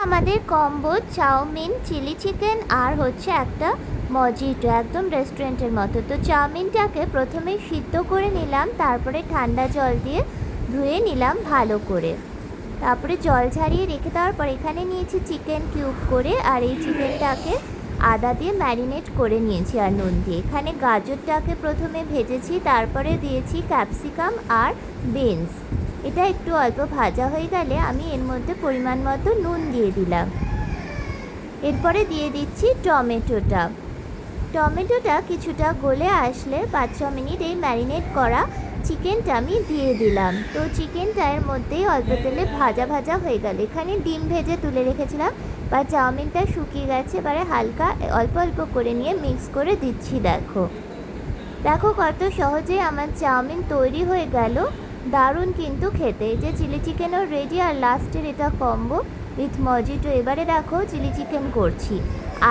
আমাদের combo chowmein, chilli chicken আর হচ্ছে একটা মজিটো, একদম রেস্টুরেন্টের মতো। তো চাউমিনটাকে প্রথমে সিদ্ধ করে নিলাম, তারপরে ঠান্ডা জল দিয়ে ধুয়ে নিলাম ভালো করে। তারপরে জল ঝারিয়ে রেখে দেওয়ার পর এখানে নিয়েছি চিকেন কিউব করে, আর এই চিকেনটাকে আদা দিয়ে ম্যারিনেট করে নিয়েছি আর নুন দিয়ে। এখানে গাজরটাকে প্রথমে ভেজেছি, তারপরে দিয়েছি ক্যাপসিকাম আর বিনস। এটা একটু অল্প ভাজা হয়ে গেলে আমি এর মধ্যে পরিমাণ মতো নুন দিয়ে দিলাম। এরপরে দিয়ে দিচ্ছি টমেটোটা কিছুটা গলে আসলে 5-6 মিনিট এই ম্যারিনেট করা চিকেনটা আমি দিয়ে দিলাম। তো চিকেনটা এর মধ্যেই অল্প তেলে ভাজা ভাজা হয়ে গেল। এখানে ডিম ভেজে তুলে রেখেছিলাম, বা চাউমিনটা শুকিয়ে গেছে, এবারে হালকা অল্প অল্প করে নিয়ে মিক্স করে দিচ্ছি। দেখো কত সহজে আমার চাউমিন তৈরি হয়ে গেল। দারুণ কিন্তু খেতে। এই যে চিলি চিকেনও রেডি, আর লাস্টের এটা কম্বো উইথ মজিটো। এবারে দেখো চিলি চিকেন করছি।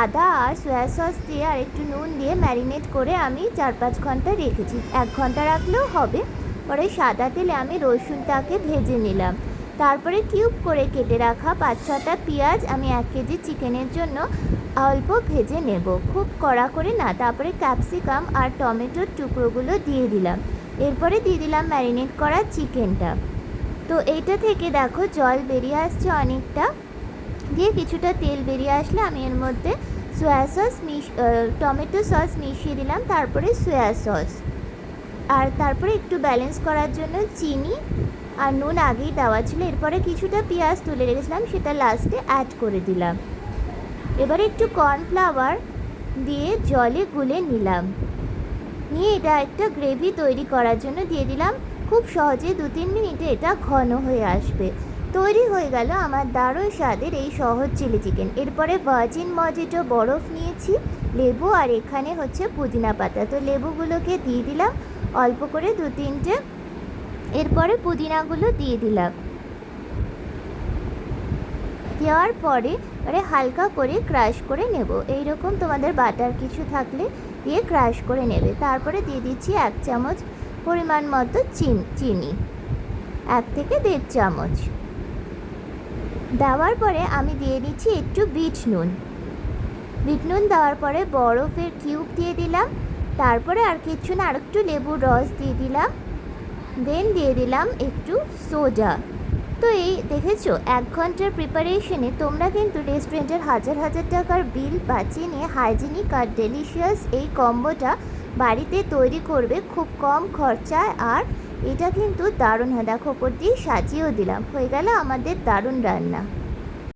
আদা আর সয়া সস দিয়ে আর একটু নুন দিয়ে ম্যারিনেট করে আমি 4-5 ঘন্টা রেখেছি। 1 ঘন্টা রাখলেও হবে। পরে সাদা তেলে আমি রসুনটাকে ভেজে নিলাম। তারপরে কিউব করে কেটে রাখা 5-6টা পেঁয়াজ আমি 1 কেজি চিকেনের জন্য অল্প ভেজে নেব, খুব কড়া করে না। তারপরে ক্যাপসিকাম আর টমেটোর টুকরোগুলো দিয়ে দিলাম। এরপরে দিয়ে দিলাম ম্যারিনেট করা চিকেনটা। তো এইটা থেকে দেখো জল বেরিয়ে আসছে অনেকটা, দিয়ে কিছুটা তেল বেরিয়ে আসলে আমি এর মধ্যে টমেটো সস মিশিয়ে দিলাম, তারপরে সয়া সস, আর তারপরে একটু ব্যালেন্স করার জন্য চিনি আর নুন আগেই দেওয়া ছিল। এরপরে কিছুটা পেঁয়াজ তুলে রেখেছিলাম, সেটা লাস্টে অ্যাড করে দিলাম। এবারে একটু কর্নফ্লাওয়ার দিয়ে জলে গুলে নিলাম, নিয়ে এটা একটা গ্রেভি তৈরি করার জন্য দিয়ে দিলাম। খুব সহজে 2-3 মিনিটে এটা ঘন হয়ে আসবে। তৈরি হয়ে গেল আমার দারুণ স্বাদের এই সহজ চিলি চিকেন। এরপরে ভার্জিন মজিটো বরফ নিয়েছি, লেবু আর এখানে হচ্ছে পুদিনা পাতা। তো লেবুগুলোকে দিয়ে দিলাম অল্প করে 2-3টে, এরপরে পুদিনাগুলো দিয়ে দিলাম। দেওয়ার পরে হালকা করে ক্রাশ করে নেব। এইরকম তোমাদের বাটার কিছু থাকলে দিয়ে ক্রাশ করে নেবে। তারপরে দিয়ে দিচ্ছি 1 চামচ পরিমাণ মতো চিনি, 1 থেকে 1.5 চামচ। দেওয়ার পরে আমি দিয়ে দিচ্ছি একটু বিট নুন দেওয়ার পরে বরফের কিউব দিয়ে দিলাম। তারপরে আর কিছু না, আর একটু লেবুর রস দিয়ে দিলাম। দেন দিয়ে দিলাম একটু সোডা। তো এই দেখেছো, 1 ঘন্টার প্রিপারেশনে তোমরা কিন্তু রেস্টুরেন্টের হাজার হাজার টাকার বিল বাঁচিয়ে নিয়ে হাইজিনিক আর ডেলিশিয়াস এই কম্বোটা বাড়িতে তৈরি করবে খুব কম খরচায়। আর এটা কিন্তু দারুণ হয়। দেখো ওপর দিয়ে সাজিয়েও দিলাম। হয়ে গেল আমাদের দারুণ রান্না।